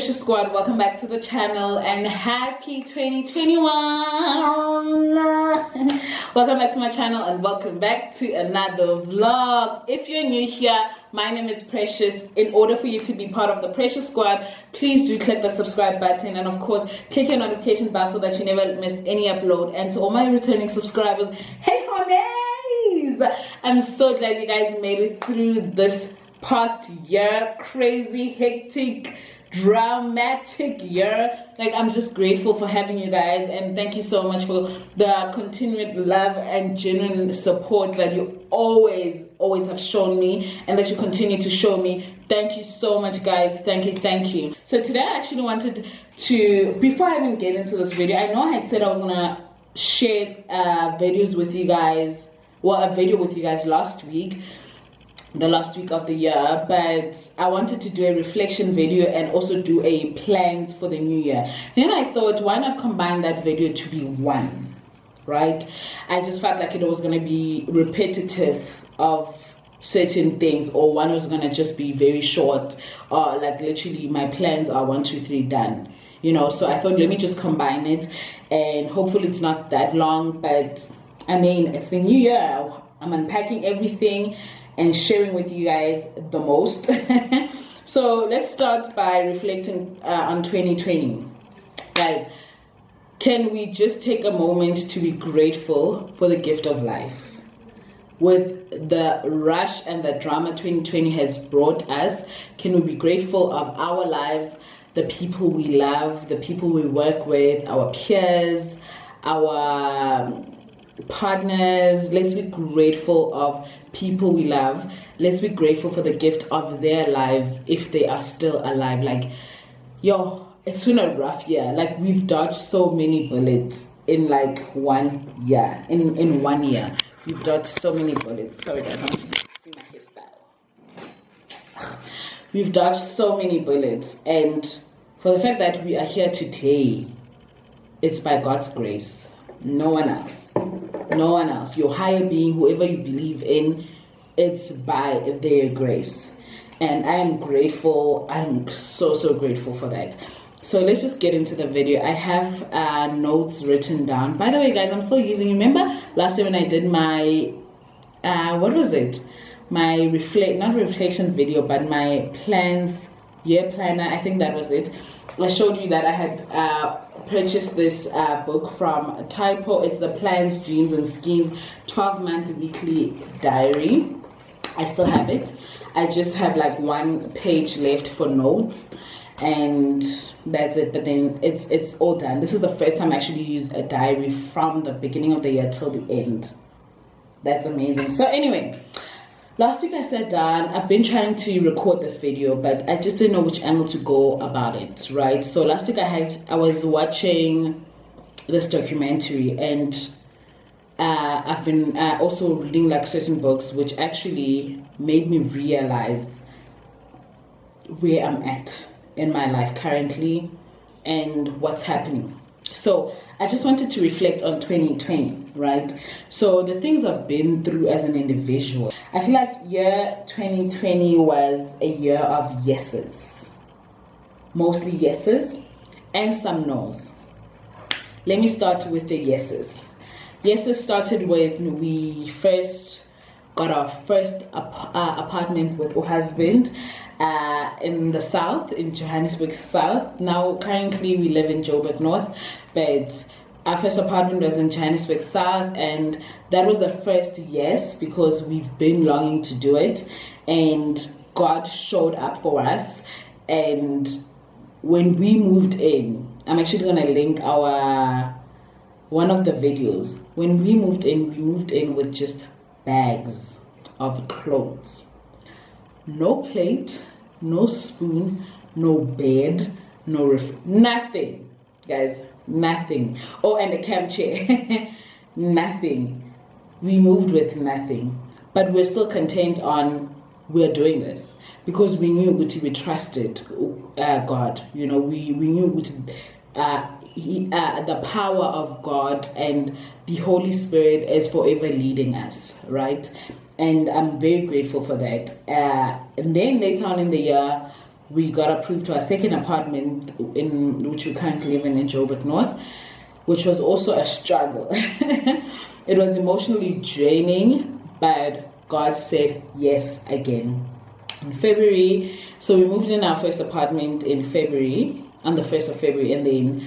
Precious Squad, welcome back to the channel and happy 2021. Welcome back to my channel and welcome back to another vlog. If you're new here, my name is Precious. In order for you to be part of the Precious Squad, please do click the subscribe button and of course click your notification bell so that you never miss any upload. And to all my returning subscribers, hey honeys, I'm so glad you guys made it through this past year. Crazy, hectic, dramatic year. Like, I'm just grateful for having you guys, and thank you so much for the continued love and genuine support that you always have shown me and that you continue to show me. Thank you so much, guys. Thank you. So today I actually wanted to, before I even get into this video, I know I had said I was gonna share videos with you guys, well, a video with you guys last week, the last week of the year, but I wanted to do a reflection video and also do a plans for the new year. Then I thought, why not combine that video to be one, right? I just felt like it was going to be repetitive of certain things, or one was going to just be very short, or like literally my plans are 1 2 3 done, you know. So I thought, let me just combine it, and hopefully it's not that long. But I mean, it's the new year, I'm unpacking everything and sharing with you guys the most. So let's start by reflecting on 2020. Guys, can we just take a moment to be grateful for the gift of life? With the rush and the drama 2020 has brought us, can we be grateful of our lives, the people we love, the people we work with, our peers, our partners? Let's be grateful of people we love. Let's be grateful for the gift of their lives if they are still alive. Like, yo, it's been a rough year. Like, we've dodged so many bullets in like 1 year. In 1 year, we've dodged so many bullets. Sorry guys, I'm just see my hairstyle. We've dodged so many bullets, and for the fact that we are here today, it's by God's grace. No one else. No one else. Your higher being, whoever you believe in, it's by their grace. And I am grateful. I'm so grateful for that. So let's just get into the video. I have notes written down. By the way, guys, I'm still using, remember last year when I did my what was it, my not reflection video, but my plans, year planner, I think that was it. I showed you that I had purchased this book from Typo. It's the Plans, Dreams and Schemes 12-month weekly diary. I still have it. I just have like 1 page left for notes, and that's it. But then it's all done. This is the first time I actually used a diary from the beginning of the year till the end. That's amazing. So anyway, last week I sat down. I've been trying to record this video, but I just didn't know which angle to go about it, right? So last week I was watching this documentary, and I've been also reading like certain books, which actually made me realize where I'm at in my life currently and what's happening. So I just wanted to reflect on 2020, right? So the things I've been through as an individual. I feel like year 2020 was a year of yeses. Mostly yeses and some no's. Let me start with the yeses. Yeses started when we first got our first apartment with our husband in the south, in Johannesburg South. Now currently we live in Joburg North, but our first apartment was in Johannesburg South, and that was the first yes, because we've been longing to do it, and God showed up for us. And when we moved in, I'm actually gonna link our one of the videos. When we moved in with just bags of clothes. No plate, no spoon, no bed, no nothing, guys, nothing. Oh, and a camp chair. Nothing. We moved with nothing, but we're still content on we're doing this because we knew we trusted God. You know, we knew the power of God and the Holy Spirit is forever leading us, right? And I'm very grateful for that. And then later on in the year, we got approved to our second apartment, in which we currently live in Joburg North, which was also a struggle. It was emotionally draining, but God said yes again. In February, so we moved in our first apartment in February, on the 1st of February, and then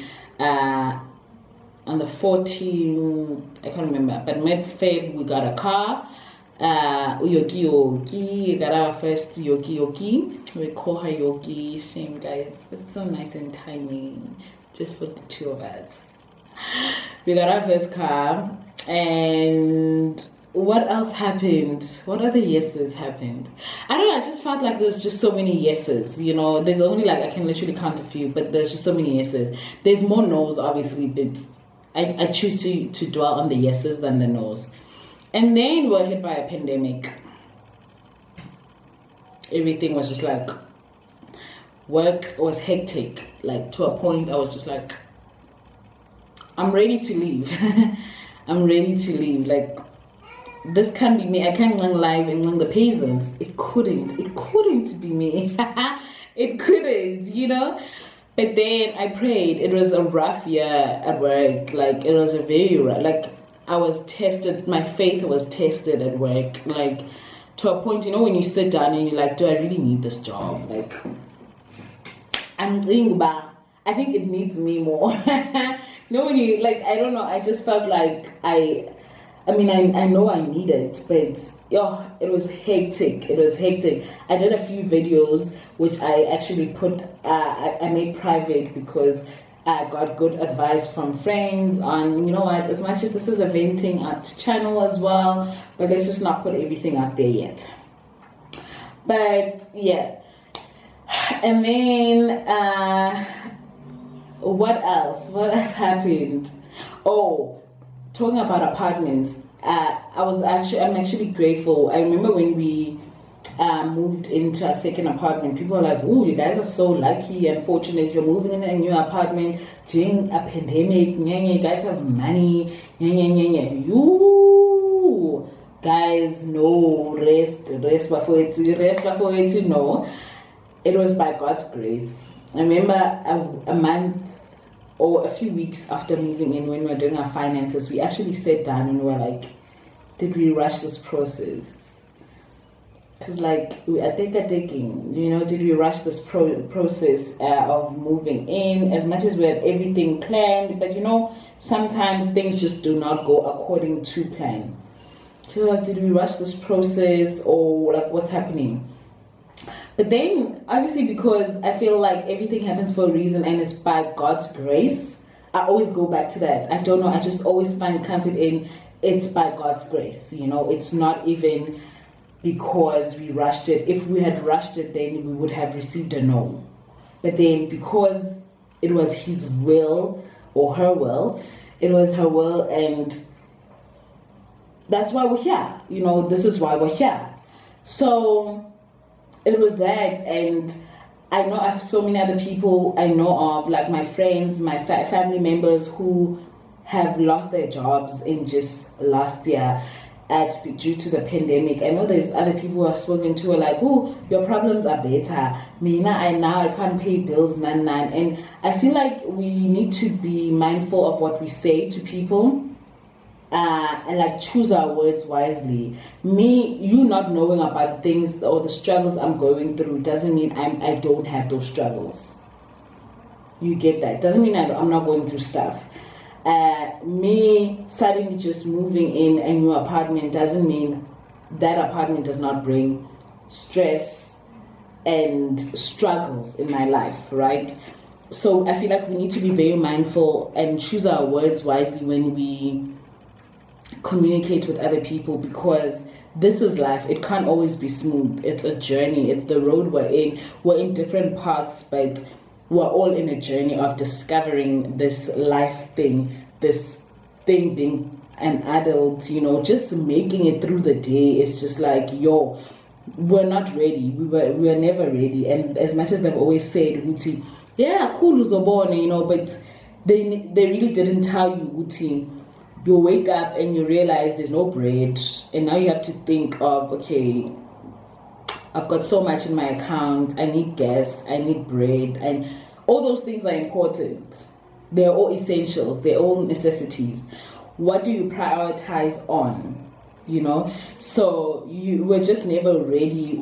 on the 14th, I can't remember, but mid-Feb, we got a car. Yoki, we got our first Yoki. We call her Yoki. Shame, guys. It's so nice and tiny, just for the two of us. We got our first car, and what else happened? What other yeses happened? I don't know, I just felt like there's just so many yeses, you know. There's only like, I can literally count a few, but there's just so many yeses. There's more no's, obviously, but I choose to dwell on the yeses than the no's. And then we're hit by a pandemic. Everything was just like, work was hectic, like to a point I was just like, I'm ready to leave. I'm ready to leave. Like, this can't be me. I can't run live among the peasants. It couldn't be me. It couldn't, you know. But then I prayed. It was a rough year at work. Like, it was a very rough, like, I was tested, my faith was tested at work, like, to a point, you know, when you sit down and you're like, do I really need this job? Like, I'm thinking about, I think it needs me more. You know, when you, like, I don't know, I just felt like I mean, I know I need it, but it was hectic. It was hectic. I did a few videos, which I actually put, I made private, because I got good advice from friends on, you know what, as much as this is a venting out channel as well, but let's just not put everything out there yet. But yeah, and then what else happened? Oh, talking about apartments, I'm actually grateful. I remember when we moved into a second apartment, people were like, oh, you guys are so lucky and fortunate, you're moving in a new apartment during a pandemic. You guys have money. You guys, no, rest before it, no. It was by God's grace. I remember a month or a few weeks after moving in, when we were doing our finances, we actually sat down and we were like, did we rush this process? Because, like, we are taking, you know, did we rush this process of moving in, as much as we had everything planned? But, you know, sometimes things just do not go according to plan. So, like, did we rush this process, or, like, what's happening? But then, obviously, because I feel like everything happens for a reason and it's by God's grace, I always go back to that. I don't know, I just always find comfort in it's by God's grace, you know. It's not even because we rushed it. If we had rushed it, then we would have received a no. But then, because it was his will, or her will, it was her will, and that's why we're here. You know, this is why we're here. So it was that, and I know I have so many other people I know of, like my friends, my family members, who have lost their jobs in just last year due to the pandemic. I know there's other people who I've spoken to who are like, oh, your problems are better. Mina, I can't pay bills, nan. And I feel like we need to be mindful of what we say to people. And like choose our words wisely. You not knowing about things or the struggles I'm going through doesn't mean I don't have those struggles. You get that? Doesn't mean I'm not going through stuff. Me suddenly just moving in a new apartment doesn't mean that apartment does not bring stress and struggles in my life, right? So I feel like we need to be very mindful and choose our words wisely when we communicate with other people, because this is life. It can't always be smooth. It's a journey. It's the road we're in. We're in different paths, but we're all in a journey of discovering this life thing, this thing being an adult, you know, just making it through the day. It's just like, we're not ready. We were never ready. And as much as they've always said, Uti, yeah, cool, Uzobone, you know, but they really didn't tell you, Uti, you wake up and you realize there's no bread, and now you have to think of, okay, I've got so much in my account, I need gas, I need bread, and all those things are important. They're all essentials, they're all necessities. What do you prioritize on? You know, so we're just never ready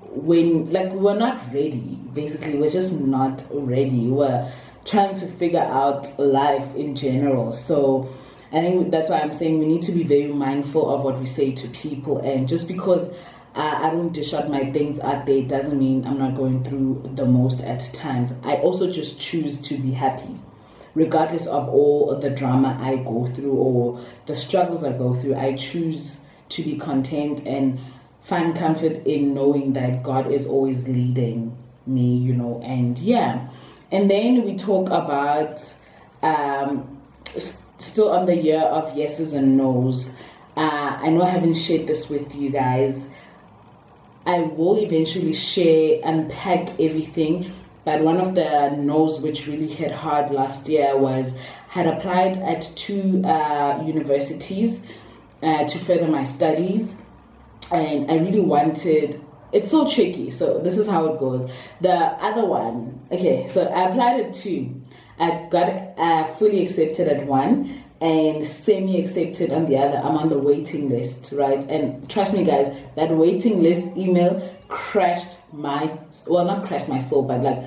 when, like, we're not ready. Basically, we're just not ready. We're trying to figure out life in general. So I think that's why I'm saying we need to be very mindful of what we say to people. And just because I don't dish out my things out there doesn't mean I'm not going through the most at times. I also just choose to be happy, regardless of all the drama I go through or the struggles I go through. I choose to be content and find comfort in knowing that God is always leading me, you know. And yeah, and then we talk about still on the year of yeses and nos. I know I haven't shared this with you guys. I will eventually unpack everything. But one of the no's which really hit hard last year was had applied at 2 universities to further my studies, and I really wanted. It's so tricky. So this is how it goes. The other one, okay. So I applied at 2. I got fully accepted at 1 and semi-accepted on the other. I'm on the waiting list, right? And trust me, guys, that waiting list email crashed not crashed my soul, but like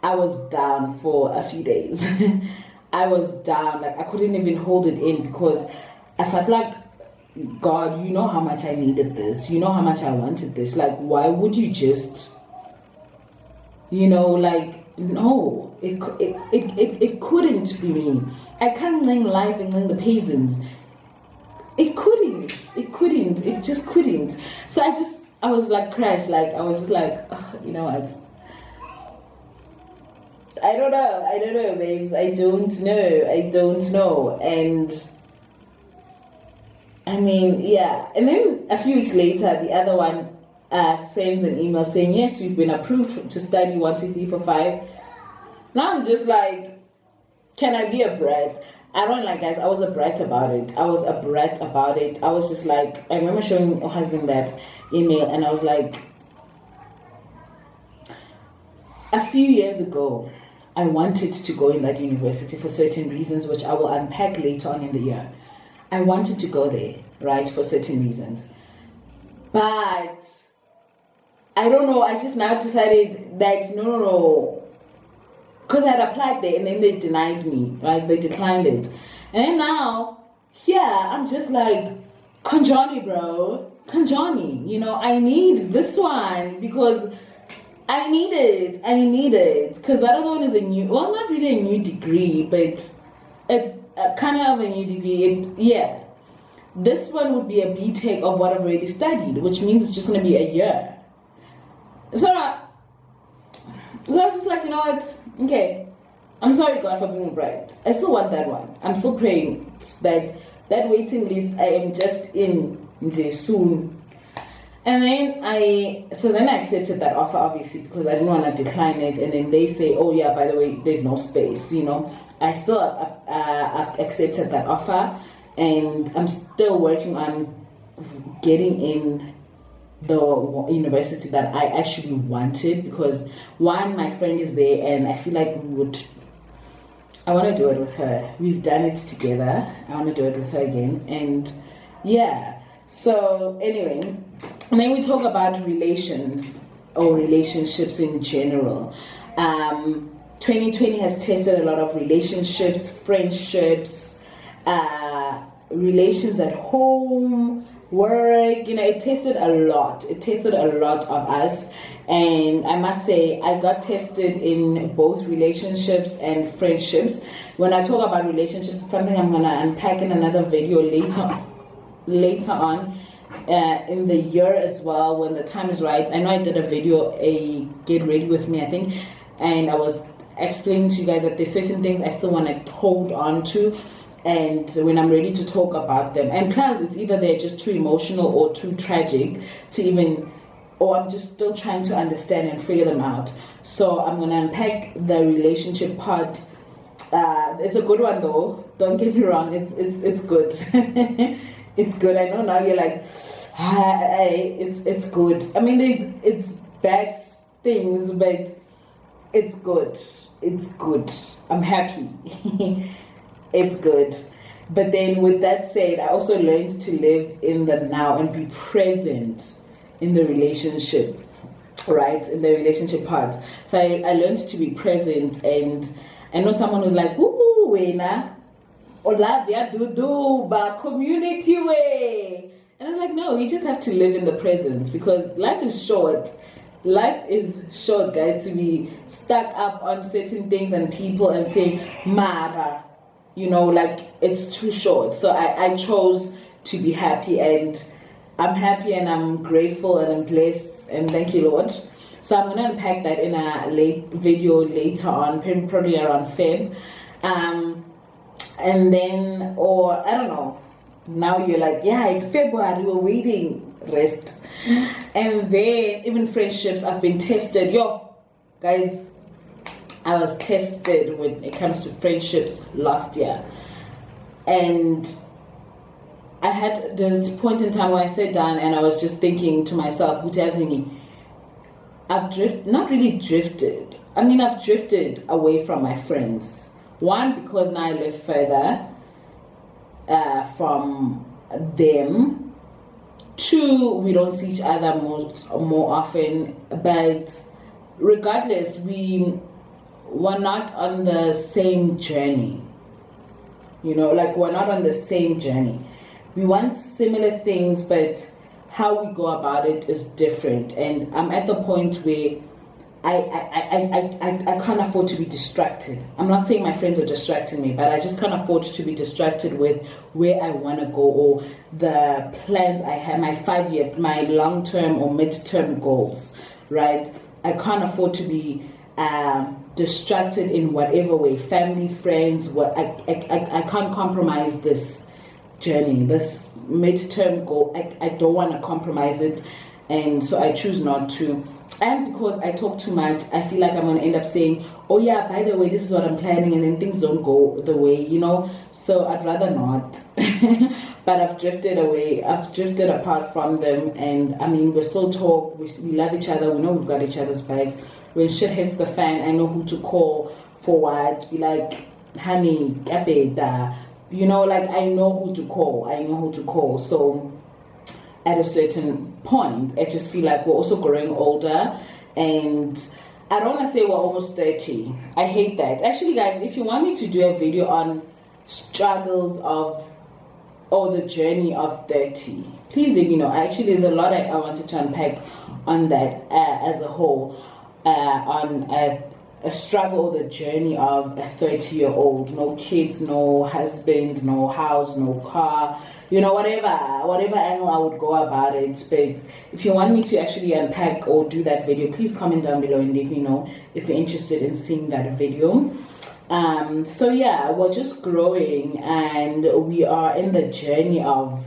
I was down for a few days. I was down, like I couldn't even hold it in because I felt like, God, you know how much I needed this, you know how much I wanted this, like why would you just, you know, like, no, it couldn't be me. I can't learn life and learn the peasants. It just couldn't. So I was like crashed, like I was just like, oh, you know what, I don't know, babes. I don't know. And I mean, yeah. And then a few weeks later, the other one sends an email saying, yes, you've been approved to study 1, 2, 3, 4, 5. Now I'm just like, can I be a brat? I don't like, guys. I was a brat about it. I was just like, I remember showing my husband that email, and I was like, a few years ago, I wanted to go in that university for certain reasons, which I will unpack later on in the year. I wanted to go there, right, for certain reasons. But I don't know, I just now decided that no. Because I had applied there and then they denied me, right? They declined it. And then now, yeah, I'm just like, Kanjani, bro. Kanjani, you know, I need this one because I need it. Because the other one is not really a new degree, but it's kind of a new degree. Yeah. This one would be a BTech of what I've already studied, which means it's just going to be a year. So I was just like, you know what? Okay, I'm sorry, God, for being bright. I still want that one. I'm still praying that waiting list I am just in soon. And then I accepted that offer, obviously, because I didn't want to decline it. And then they say, oh yeah, by the way, there's no space, you know. I still accepted that offer, and I'm still working on getting in the university that I actually wanted, because one, my friend is there, and I feel like I want to do it with her. We've done it together. I want to do it with her again. And yeah, so anyway, and then we talk about relations or relationships in general. 2020 has tested a lot of relationships, friendships, relations at home, work, you know. It tested a lot of us, and I must say I got tested in both relationships and friendships. When I talk about relationships, it's something I'm gonna unpack in another video later on in the year as well, when the time is right. I know I did a video, a get ready with me, I think, and I was explaining to you guys that there's certain things I still want to hold on to, and when I'm ready to talk about them. And plus, it's either they're just too emotional or too tragic to even, or I'm just still trying to understand and figure them out. So I'm going to unpack the relationship part. It's a good one though, don't get me wrong, it's good. It's good. I know now you're like, it's good. I mean, it's bad things, but it's good. It's good. I'm happy. It's good. But then with that said, I also learned to live in the now and be present in the relationship, right? In the relationship part. So I learned to be present, and I know someone was like, ooh, wena, ola dia do ba community way. And I was like, no, you just have to live in the present, because life is short. Life is short, guys, to be stuck up on certain things and people and saying, Mara, you know, like it's too short. So I chose to be happy, and I'm happy and I'm grateful and I'm blessed, and thank you, Lord. So I'm going to unpack that in a late video later on, probably around Feb. And then, or I don't know, now you're like, yeah, it's February, we're waiting, rest. And then even friendships, I've been tested. Yo, guys, I was tested when it comes to friendships last year. And I had this point in time where I sat down and I was just thinking to myself, I've not really drifted. I mean, I've drifted away from my friends. One, because now I live further from them. Two, we don't see each other more often. But regardless, we were not on the same journey. You know, like we're not on the same journey. We want similar things, but how we go about it is different. And I'm at the point where I can't afford to be distracted. I'm not saying my friends are distracting me, but I just can't afford to be distracted with where I want to go or the plans I have, my 5-year, my long-term or mid-term goals, right? I can't afford to be distracted in whatever way, family, friends. I can't compromise this journey, this mid-term goal. I don't want to compromise it, and so I choose not to. And because I talk too much, I feel like I'm going to end up saying, oh yeah, by the way, this is what I'm planning, and then things don't go the way, you know. So I'd rather not. But I've drifted away. I've drifted apart from them, and I mean, we still talk. We love each other. We know we've got each other's backs. When shit hits the fan, I know who to call for what. Be like, honey, kapeta. You know, like I know who to call. I know who to call. So at a certain point, I just feel like we're also growing older, and I don't want to say we're almost 30. I hate that. Actually, guys, if you want me to do a video on struggles of or the journey of 30, please let me know. Actually, there's a lot I wanted to unpack on that as a whole, on a struggle, the journey of a 30-year-old. No kids, no husband, no house, no car, you know, whatever angle I would go about it. But if you want me to actually unpack or do that video, please comment down below and let me know if you're interested in seeing that video. So yeah, we're just growing, and we are in the journey of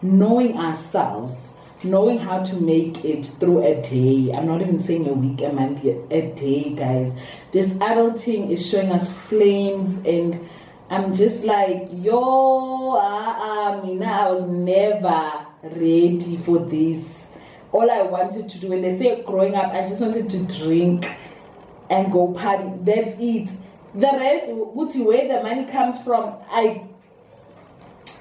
knowing ourselves, knowing how to make it through a day. I'm not even saying a week, a month, a day, guys. This adulting is showing us flames, and I'm just like, yo, Mina, I was never ready for this. All I wanted to do, when they say growing up, I just wanted to drink and go party. That's it. The rest, where the money comes from, I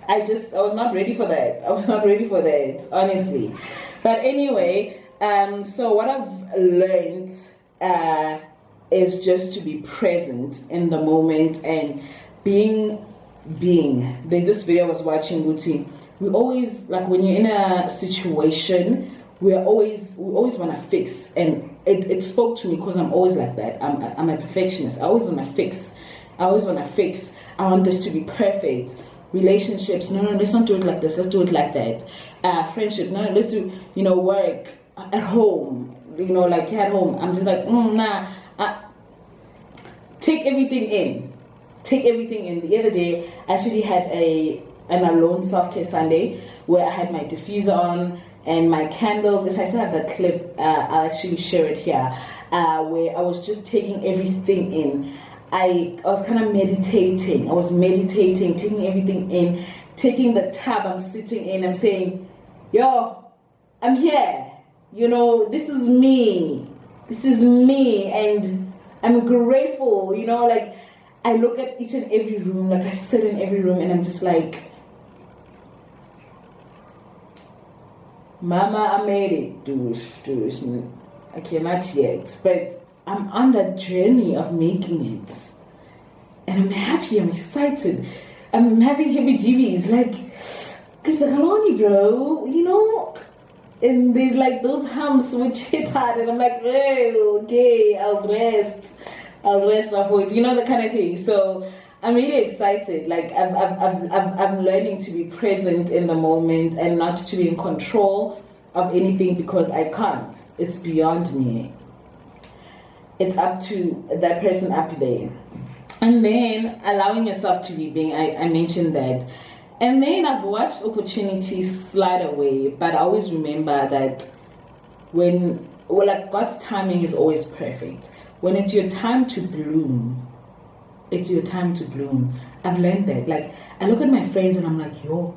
was not ready for that. I was not ready for that, honestly. But anyway, so what I've learned is just to be present in the moment and being. This video I was watching, Guti, we always, like when you're in a situation, we always want to fix, and it spoke to me because I'm always like that. I'm a perfectionist. I always want to fix. I want this to be perfect. Relationships, no, let's not do it like this, let's do it like that. Friendship, no, let's do, work at home, like at home. I'm just like, nah. Take everything in. The other day, I actually had an alone self-care Sunday where I had my diffuser on and my candles. If I still have the clip, I'll actually share it here, where I was just taking everything in. I was kind of meditating. I was meditating, taking everything in, taking the tab I'm sitting in, I'm saying, yo, I'm here. You know, this is me. This is me, and I'm grateful. You know, like I look at each and every room, like I sit in every room, and I'm just like, Mama, I made it. Douche. I cannot yet, but I'm on that journey of making it, and I'm happy. I'm excited. I'm having heebie-jeebies. Like, Kalani, bro. You know. And there's like those humps which hit hard, and I'm like, oh, okay, I'll rest my voice, you know, the kind of thing. So I'm really excited. Like I'm learning to be present in the moment and not to be in control of anything, because I can't. It's beyond me. It's up to that person up there. And then allowing yourself to be being. I mentioned that. And then I've watched opportunities slide away, but I always remember that like God's timing is always perfect. When it's your time to bloom, it's your time to bloom. I've learned that. Like, I look at my friends and I'm like, yo,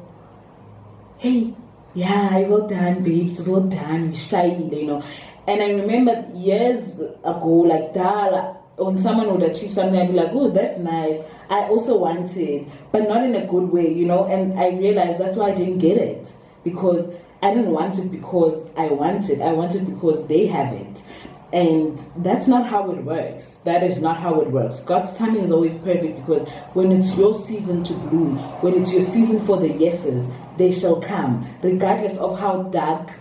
hey, yeah, well done, babes, well done, shy, you know. And I remember years ago, like that, when someone would achieve something, I'd be like, oh, that's nice. I also wanted, but not in a good way, you know. And I realized that's why I didn't get it, because I didn't want it because I wanted. I wanted because they have it. And that's not how it works. That is not how it works. God's timing is always perfect, because when it's your season to bloom, when it's your season for the yeses, they shall come, regardless of how dark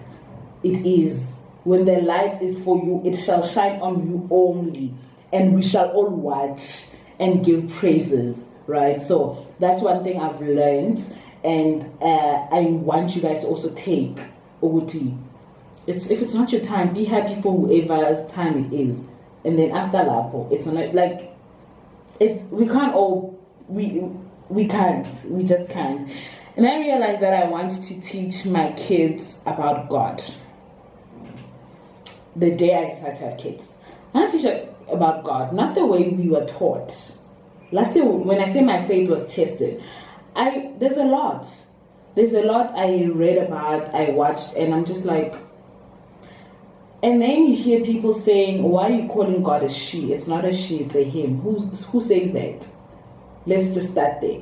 it is. When the light is for you, it shall shine on you only. And we shall all watch and give praises, right? So that's one thing I've learned, and I want you guys to also take Uguti. If it's not your time, be happy for whoever's time it is, and then after Lapo, it's not like it's we just can't. And I realized that I want to teach my kids about God. The day I decided to have kids, I want to teach about God, not the way we were taught. Last year, when I say my faith was tested, there's a lot I read about, I watched, and I'm just like, and then you hear people saying, why are you calling God a she? It's not a she, it's a him. Who says that? Let's just start there.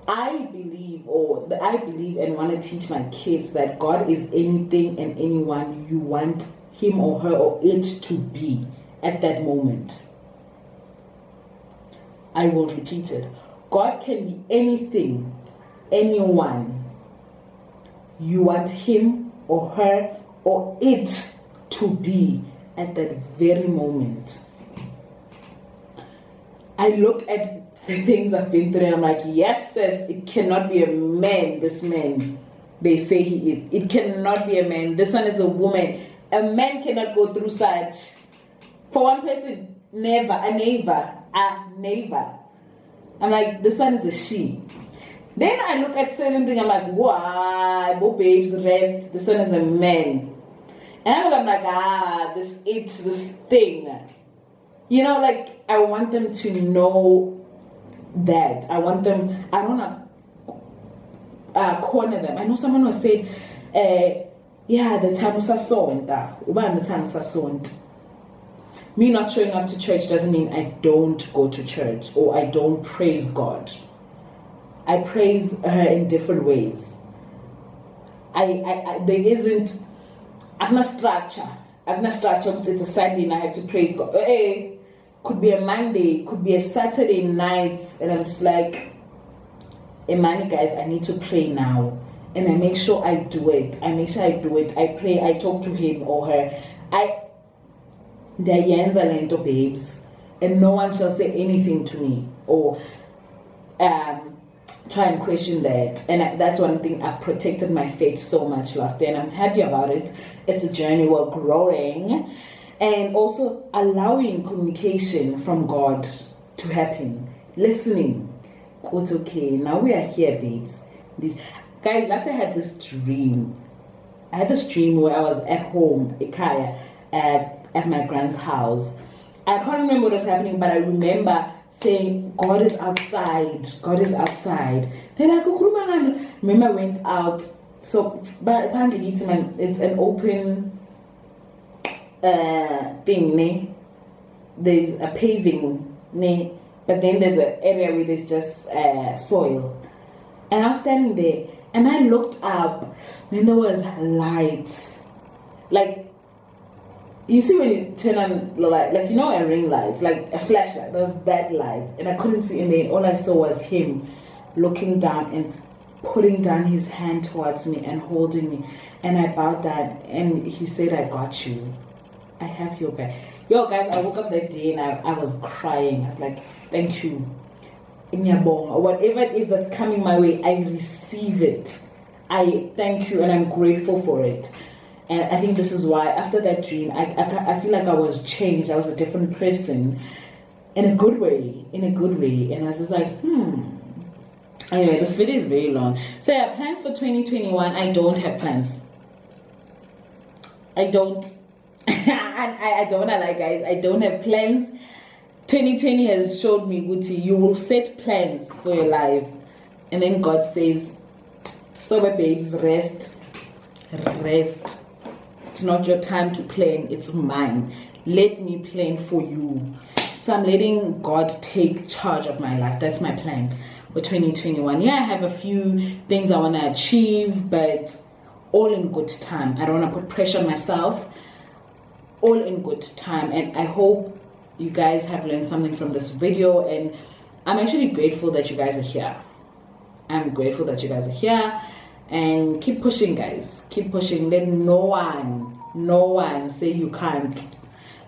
I believe and want to teach my kids that God is anything and anyone you want him or her or it to be at that moment. I will repeat it. God can be anything, anyone you want him or her or it to be at that very moment. I look at the things I've been through and I'm like, yes, sis, it cannot be a man, this man they say he is. It cannot be a man. This one is a woman. A man cannot go through such. For one person, never. I'm like, this one is a she. Then I look at certain things, I'm like, why, babes, rest. This one is a man. And I'm like, this thing. You know, like, I want them to know that. I don't want to corner them. I know someone was saying, yeah, the time was sonta. Me not showing up to church doesn't mean I don't go to church or I don't praise God. I praise her in different ways. There isn't, I'm not structure. It's a Sunday and I have to praise God. Hey, could be a Monday, could be a Saturday night, and I'm just like, hey, man, guys, I need to pray now. And I make sure I do it. I pray, I talk to him or her. Babes, and no one shall say anything to me or try and question that. And that's one thing. I've protected my faith so much last year, and I'm happy about it. It's a journey, we're growing, and also allowing communication from God to happen, listening. It's okay, now we are here, babes. Guys, last year I had this dream. Where I was at home, Ikaya, at my grand's house. I can't remember what was happening, but I remember saying, God is outside, God is outside. Then I go, remember I went out. So, but apparently it's an open thing, ne? There's a paving, ne? But then there's an area where there's just soil. And I was standing there, and I looked up, and there was light. Like, you see when you turn on like you know a ring light, like a flashlight, there was that light, and I couldn't see in there. All I saw was him looking down and putting down his hand towards me and holding me. And I bowed down, and he said, I got you. I have your back. Yo guys, I woke up that day and I was crying. I was like, thank you. Or whatever it is that's coming my way, I receive it. I thank you and I'm grateful for it. And I think this is why after that dream, I feel like I was changed. I was a different person in a good way. And I was just like, Anyway, this video is very long. So yeah, plans for 2021. I don't have plans. I don't. I don't lie, guys. I don't have plans. 2020 has showed me, Guti, you will set plans for your life. And then God says, so my babes, rest. It's not your time to plan, it's mine. Let me plan for you. So I'm letting God take charge of my life. That's my plan for 2021. Yeah, I have a few things I want to achieve, but all in good time. I don't want to put pressure on myself. All in good time. And I hope you guys have learned something from this video, and I'm actually grateful that you guys are here. I'm grateful that you guys are here, and keep pushing, guys. Keep pushing. Let no one say you can't.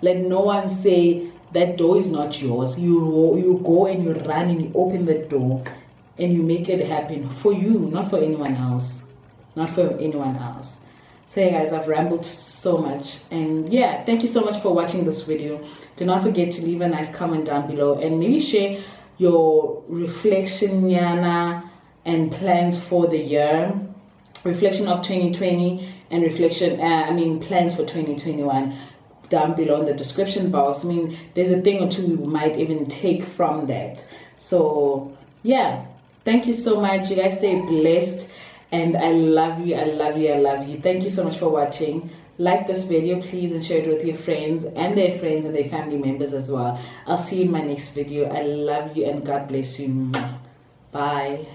Let no one say that door is not yours. You go and you run and you open the door and you make it happen for you, not for anyone else. Not for anyone else. So yeah, guys, I've rambled so much, and yeah, thank you so much for watching this video. Do not forget to leave a nice comment down below, and maybe share your reflection yana and plans for the year, reflection of 2020 and reflection plans for 2021 down below in the description box. I mean, there's a thing or two you might even take from that. So yeah, thank you so much. You guys stay blessed. And I love you, I love you, I love you. Thank you so much for watching. Like this video, please, and share it with your friends and their family members as well. I'll see you in my next video. I love you and God bless you. Bye.